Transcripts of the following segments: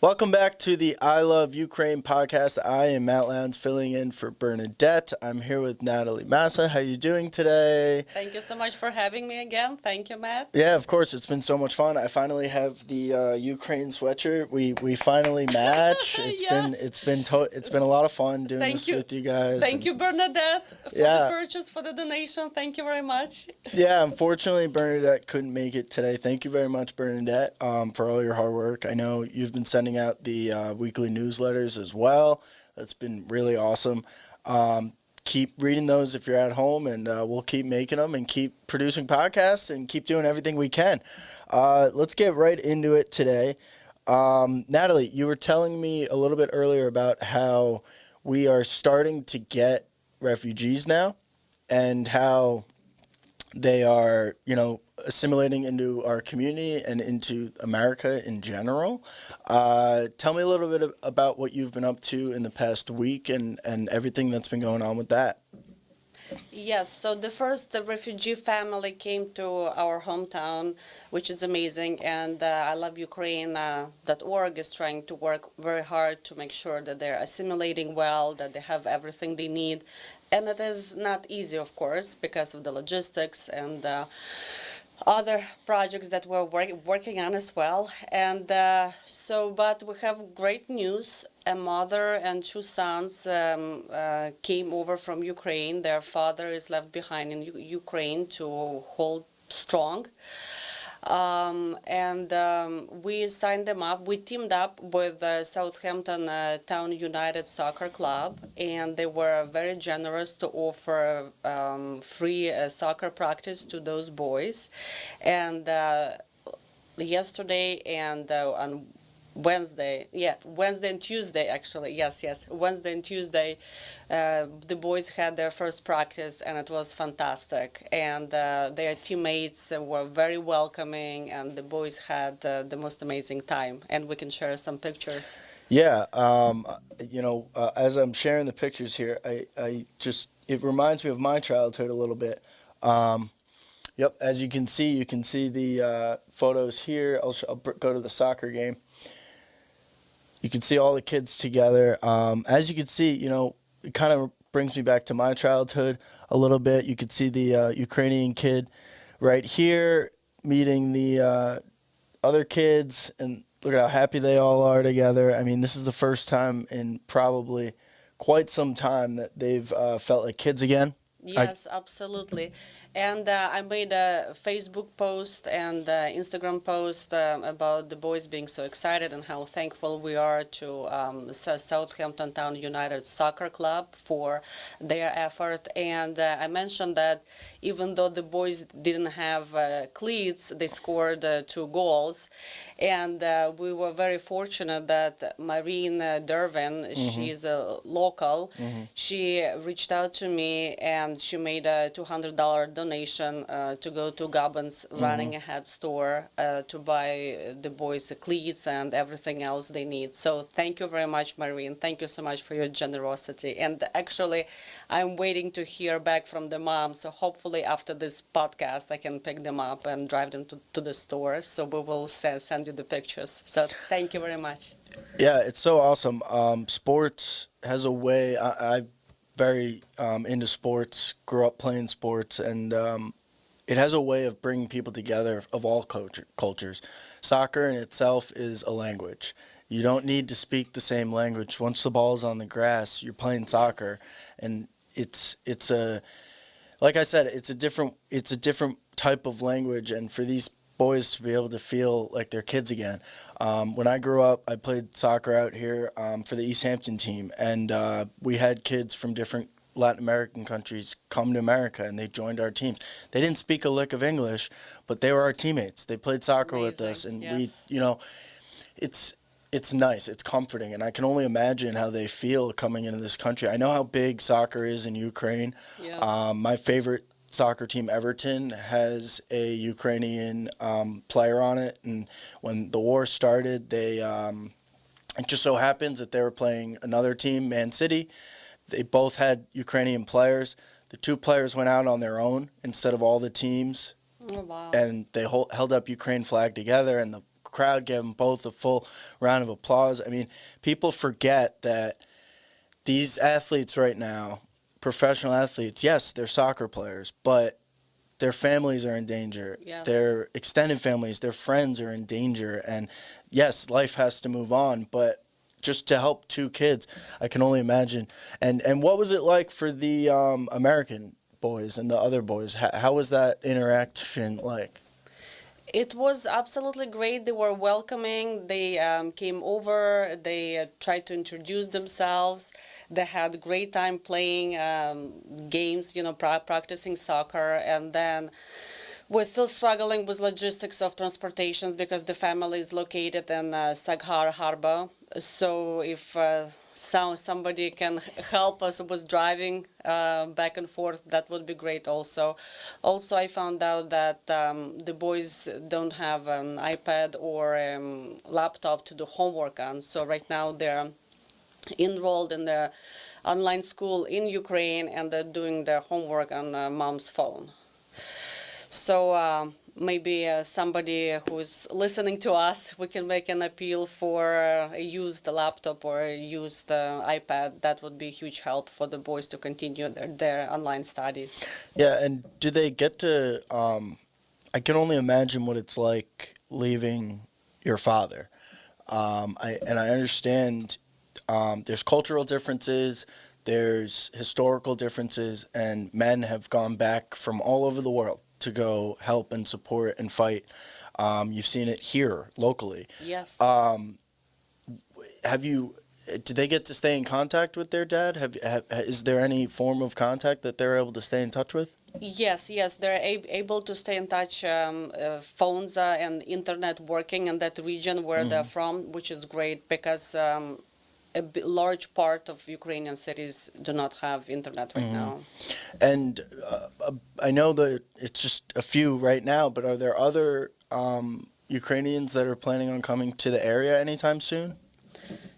Welcome back to the I Love Ukraine podcast. I am Matt Lowndes filling in for Bernadette. I'm here with Natalie Massa. How you doing today? Thank you so much for having me again. Thank you, Matt. Yeah, of course. It's been so much fun. I finally have the Ukraine sweatshirt. We finally match. It's been a lot of fun doing Thank this you. with you guys. Thank you, Bernadette, for the purchase, for the donation. Thank you very much. Yeah, unfortunately, Bernadette couldn't make it today. Thank you very much, Bernadette, for all your hard work. I know you've been sending out the weekly newsletters as well. That's been really awesome. Keep reading those if you're at home, and we'll keep making them and keep producing podcasts and keep doing everything we can. Let's get right into it today. Natalie, you were telling me a little bit earlier about how we are starting to get refugees now and how they are, assimilating into our community and into America in general. Tell me a little bit about what you've been up to in the past week and everything that's been going on with that. Yes, so the first refugee family came to our hometown, which is amazing, and iLoveUkraine.org is trying to work very hard to make sure that they're assimilating well, that they have everything they need. And it is not easy, of course, because of the logistics and other projects that we're working on as well. And but we have great news. A mother and two sons came over from Ukraine. Their father is left behind in Ukraine to hold strong. We signed them up. We teamed up with Southampton Town United Soccer Club, and they were very generous to offer free soccer practice to those boys. And yesterday and on Wednesday and Tuesday, actually, yes, Wednesday and Tuesday, the boys had their first practice, and it was fantastic. And their teammates were very welcoming, and the boys had the most amazing time. And we can share some pictures. Yeah, as I'm sharing the pictures here, it reminds me of my childhood a little bit. Yep, as you can see the photos here. I'll go to the soccer game. You can see all the kids together. As you can see, it kind of brings me back to my childhood a little bit. You could see the Ukrainian kid right here meeting the other kids, and look at how happy they all are together. I mean, this is the first time in probably quite some time that they've felt like kids again. Yes, absolutely. And I made a Facebook post and Instagram post about the boys being so excited and how thankful we are to Southampton Town United Soccer Club for their effort. And I mentioned that even though the boys didn't have cleats, they scored 2 goals. And we were very fortunate that Marine Dervin, she's a local, she reached out to me and she made a $200 donation to go to Gobbins Running Ahead store to buy the boys cleats and everything else they need. So thank you very much, Marine. Thank you so much for your generosity. And actually, I'm waiting to hear back from the mom. So hopefully after this podcast, I can pick them up and drive them to the store. So we will send you the pictures. So thank you very much. Yeah, it's so awesome. Sports has a way. I'm very into sports, grew up playing sports, and it has a way of bringing people together of all cultures. Soccer in itself is a language. You don't need to speak the same language. Once the ball's on the grass, you're playing soccer, and it's like I said, it's a different type of language, and for these boys to be able to feel like they're kids again. When I grew up, I played soccer out here for the East Hampton team, and we had kids from different Latin American countries come to America, and they joined our teams. They didn't speak a lick of English, but they were our teammates. They played soccer with us, and it's nice. It's comforting, and I can only imagine how they feel coming into this country. I know how big soccer is in Ukraine. Yeah. My favorite soccer team, Everton, has a Ukrainian player on it, and when the war started, it just so happens that they were playing another team, Man City. They both had Ukrainian players. The 2 players went out on their own instead of all the teams, Oh, wow. and they held up Ukraine flag together, and the crowd gave them both a full round of applause. I mean, people forget that these athletes right now, professional athletes, yes, they're soccer players, but their families are in danger. Yes. Their extended families, their friends are in danger. And yes, life has to move on, but just to help two kids, I can only imagine. And what was it like for the American boys and the other boys? How was that interaction like? It was absolutely great. They were welcoming. They came over. They tried to introduce themselves. They had great time playing games, practicing soccer. And then we're still struggling with logistics of transportations because the family is located in Sagar Harbor. So if somebody can help us with driving back and forth, that would be great also. Also, I found out that the boys don't have an iPad or laptop to do homework on. So right now they're enrolled in the online school in Ukraine and they're doing their homework on mom's phone. So maybe somebody who's listening to us, we can make an appeal for a used laptop or a used iPad. That would be a huge help for the boys to continue their online studies. Yeah, and do they get to? I can only imagine what it's like leaving your father. I understand there's cultural differences, there's historical differences, and men have gone back from all over the world to go help and support and fight. You've seen it here locally. Yes. Have you? Did they get to stay in contact with their dad? Is there any form of contact that they're able to stay in touch with? Yes, they're able to stay in touch. Phones and internet working in that region where they're from, which is great because large part of Ukrainian cities do not have internet right now. And I know that it's just a few right now, but are there other Ukrainians that are planning on coming to the area anytime soon?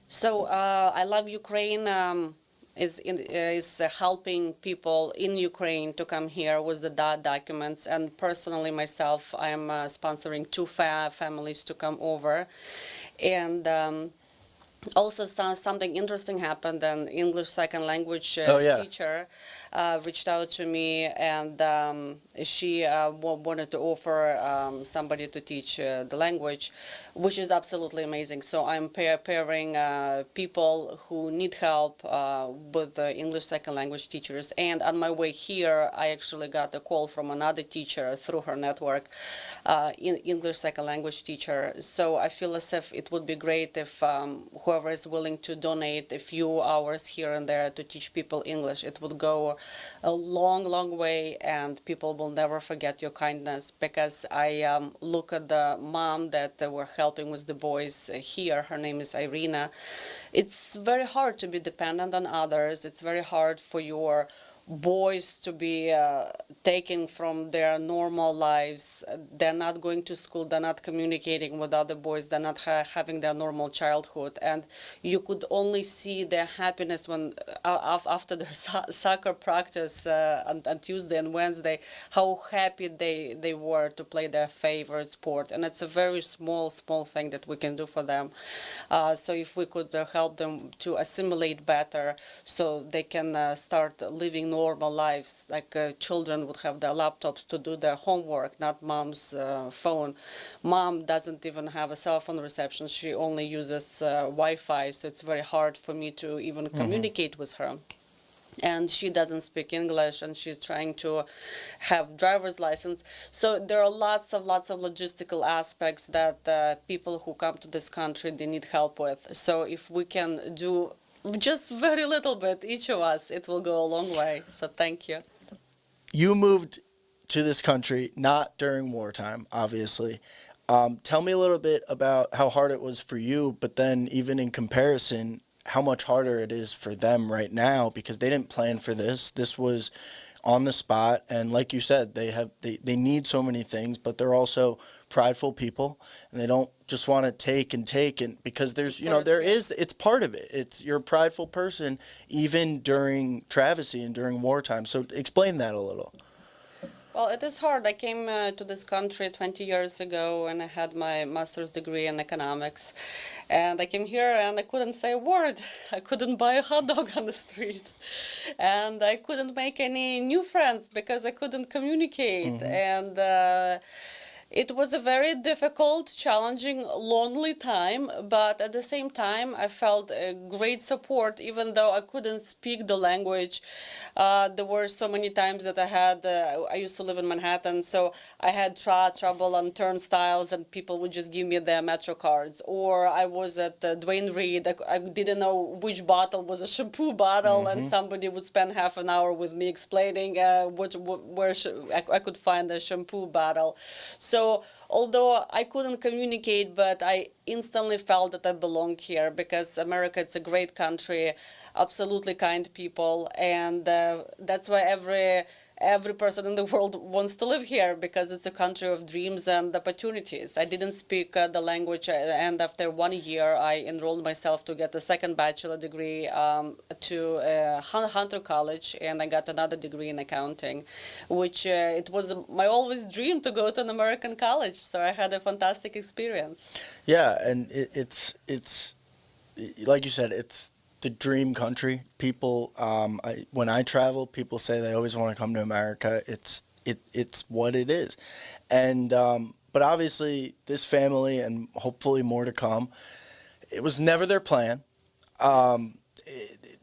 So iLoveUkraine is helping people in Ukraine to come here with the documents. And personally, myself, I am sponsoring two families to come over. And also, something interesting happened. An English second language teacher reached out to me, and she wanted to offer somebody to teach the language, which is absolutely amazing. So I'm pairing people who need help with the English second language teachers. And on my way here, I actually got a call from another teacher through her network, English second language teacher. So I feel as if it would be great if whoever is willing to donate a few hours here and there to teach people English. It would go a long, long way, and people will never forget your kindness, because I look at the mom that we're helping with the boys here. Her name is Irina. It's very hard to be dependent on others. It's very hard for your boys to be taken from their normal lives. They're not going to school, they're not communicating with other boys, they're not having their normal childhood, and you could only see their happiness when after their soccer practice on Tuesday and Wednesday, how happy they were to play their favorite sport. And it's a very small thing that we can do for them. So if we could help them to assimilate better so they can start living normal lives, like children would have their laptops to do their homework, not mom's phone. Mom doesn't even have a cell phone reception. She only uses Wi-Fi, so it's very hard for me to even communicate with her. And she doesn't speak English, and she's trying to have driver's license. So there are lots of logistical aspects that people who come to this country, they need help with. So if we can do just very little bit, each of us, it will go a long way. So thank you. You moved to this country not during wartime, obviously. Tell me a little bit about how hard it was for you, but then even in comparison, how much harder it is for them right now, because they didn't plan for this. This was on the spot, and like you said, they need so many things, but they're also prideful people, and they don't just want to take and because there's it's part of it. It's, you're a prideful person even during travesty and during wartime. So explain that a little. Well, it is hard. I came to this country 20 years ago and I had my master's degree in economics. And I came here and I couldn't say a word. I couldn't buy a hot dog on the street. And I couldn't make any new friends because I couldn't communicate. Hmm. And it was a very difficult, challenging, lonely time, but at the same time, I felt a great support, even though I couldn't speak the language. There were so many times that I used to live in Manhattan, so I had trouble on turnstiles, and people would just give me their Metro cards. Or I was at Dwayne Reed, I didn't know which bottle was a shampoo bottle, and Hmm. somebody would spend half an hour with me explaining where I could find a shampoo bottle. So although I couldn't communicate, but I instantly felt that I belong here because America, it's a great country, absolutely kind people, and that's why every person in the world wants to live here because it's a country of dreams and opportunities. I didn't speak the language, and after 1 year, I enrolled myself to get a second bachelor degree to Hunter College, and I got another degree in accounting, which it was my always dream to go to an American college. So I had a fantastic experience. Yeah, and it's like you said, it's the dream country. People, when I travel, people say they always want to come to America. It's what it is, and but obviously this family and hopefully more to come. It was never their plan. Um,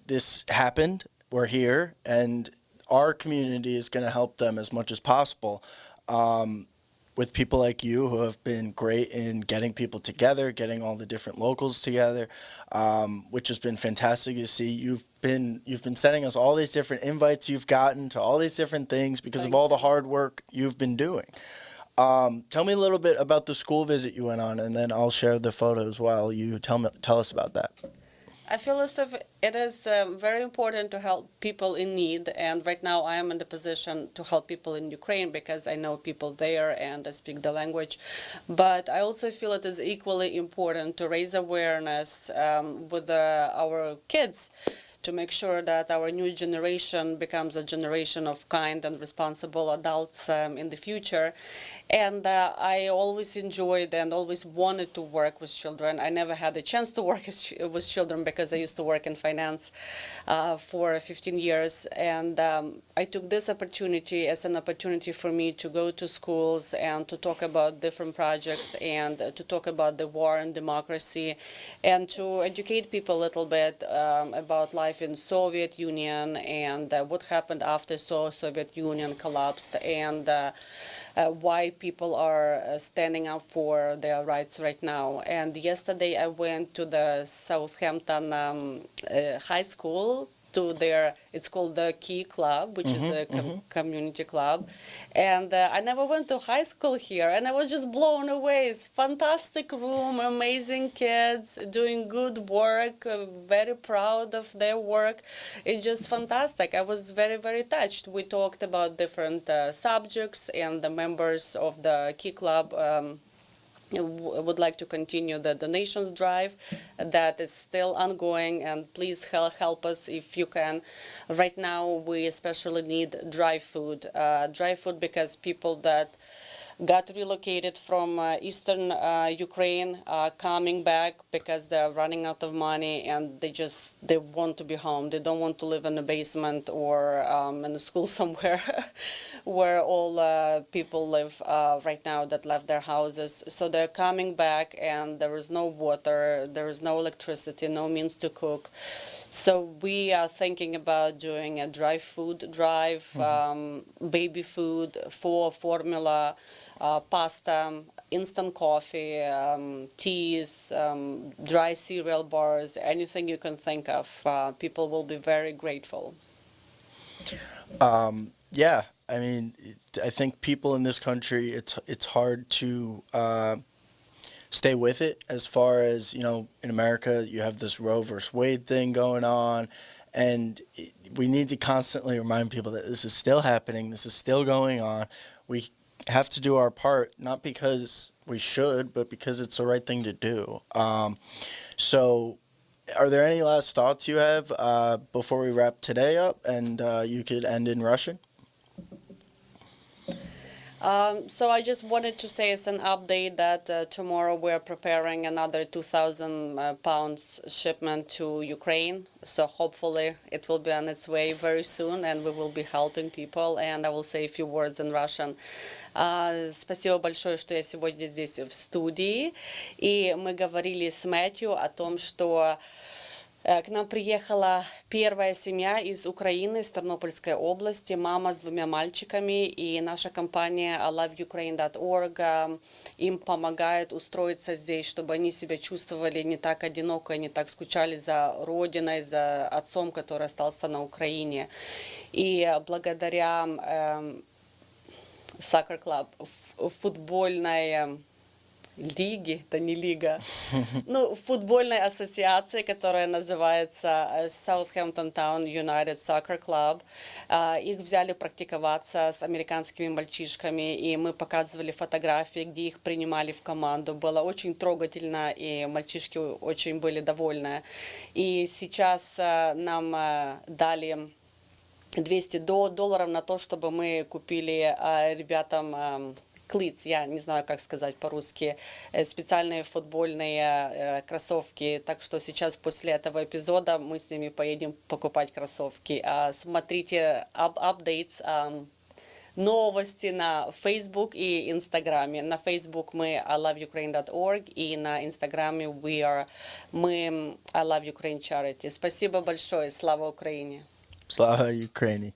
this happened. We're here, and our community is going to help them as much as possible. Um, with people like you who have been great in getting people together, getting all the different locals together, which has been fantastic to see. You've been sending us all these different invites you've gotten to all these different things because of Thank all the you. hard work you've been doing. Tell me a little bit about the school visit you went on, and then I'll share the photos while you tell us about that. I feel as if it is very important to help people in need, and right now I am in the position to help people in Ukraine because I know people there and I speak the language. But I also feel it is equally important to raise awareness with our kids to make sure that our new generation becomes a generation of kind and responsible adults in the future. And I always enjoyed and always wanted to work with children. I never had a chance to work with children because I used to work in finance for 15 years. And I took this opportunity as an opportunity for me to go to schools and to talk about different projects and to talk about the war and democracy and to educate people a little bit about life in Soviet Union and what happened after Soviet Union collapsed and why people are standing up for their rights right now. And yesterday I went to the Southampton high school to it's called the Key Club, which is a community club. And I never went to high school here, and I was just blown away. It's fantastic room, amazing kids, doing good work, very proud of their work. It's just fantastic. I was very, very touched. We talked about different subjects, and the members of the Key Club would like to continue the donations drive that is still ongoing, and please help us if you can. Right now we especially need dry food because people that got relocated from eastern Ukraine coming back because they're running out of money and they want to be home. They don't want to live in a basement or in a school somewhere where all people live right now that left their houses. So they're coming back and there is no water, there is no electricity, no means to cook. So we are thinking about doing a dry food drive, baby food, for formula, pasta, instant coffee, teas, dry cereal bars, anything you can think of. People will be very grateful. Yeah, I mean, I think people in this country, it's hard to stay with it. As far as in America, you have this Roe versus Wade thing going on, and we need to constantly remind people that this is still happening. This is still going on. We have to do our part, not because we should, but because it's the right thing to do. So, are there any last thoughts you have before we wrap today up? And you could end in Russian. So I just wanted to say as an update that tomorrow we're preparing another 2,000 pounds shipment to Ukraine. So hopefully it will be on its way very soon, and we will be helping people. And I will say a few words in Russian. Спасибо большое, что я сегодня здесь в студии. И мы говорили с Мэтью о том, что к нам приехала первая семья из Украины, из Тернопольской области, мама с 2 мальчиками, и наша компания iLoveUkraine.org им помогает устроиться здесь, чтобы они себя чувствовали не так одиноко, не так скучали за родиной, за отцом, который остался на Украине. И благодаря Soccer Club, футбольной лиги, это не лига, ну, футбольной ассоциации, которая называется Southampton Town United Soccer Club. Их взяли практиковаться с американскими мальчишками, и мы показывали фотографии, где их принимали в команду. Было очень трогательно, и мальчишки очень были довольны. И сейчас нам дали $200 на то, чтобы мы купили ребятам клиц, я не знаю, как сказать по-русски, специальные футбольные кроссовки. Так что сейчас после этого эпизода мы с ними поедем покупать кроссовки. Смотрите updates, новости на Facebook и Инстаграме. На Facebook мы iLoveUkraine.org, и на Инстаграме мы iLoveUkraine Charity. Спасибо большое. Слава Украине! Slava Ukraini.